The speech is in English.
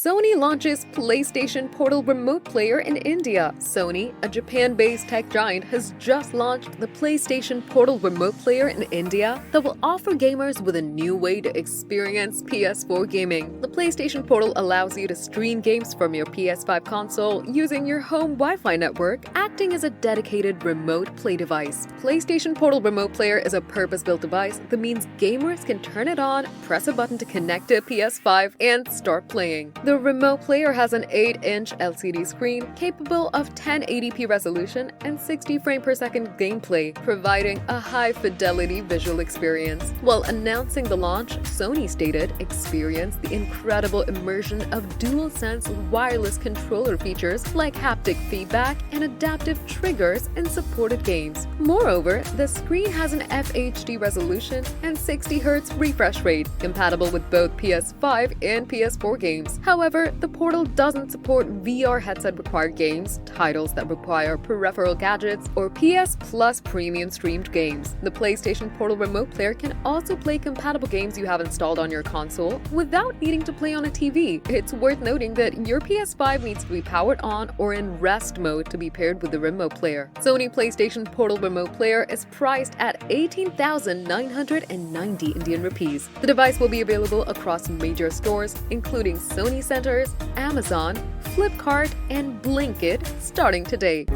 Sony launches PlayStation Portal Remote Player in India. Sony, a Japan-based tech giant, has just launched the PlayStation Portal Remote Player in India that will offer gamers with a new way to experience PS4 gaming. The PlayStation Portal allows you to stream games from your PS5 console using your home Wi-Fi network, acting as a dedicated remote play device. PlayStation Portal Remote Player is a purpose-built device that means gamers can turn it on, press a button to connect to a PS5, and start playing. The remote player has an 8-inch LCD screen capable of 1080p resolution and 60 frame per second gameplay, providing a high-fidelity visual experience. While announcing the launch, Sony stated, "Experience the incredible immersion of DualSense wireless controller features like haptic feedback and adaptive triggers in supported games." Moreover, the screen has an FHD resolution and 60Hz refresh rate, compatible with both PS5 and PS4 games. However, the Portal doesn't support VR headset-required games, titles that require peripheral gadgets, or PS Plus premium streamed games. The PlayStation Portal Remote Player can also play compatible games you have installed on your console without needing to play on a TV. It's worth noting that your PS5 needs to be powered on or in rest mode to be paired with the remote player. Sony PlayStation Portal Remote Player is priced at 18,990 Indian rupees. The device will be available across major stores, including Sony Centers, Amazon, Flipkart, and Blinkit starting today.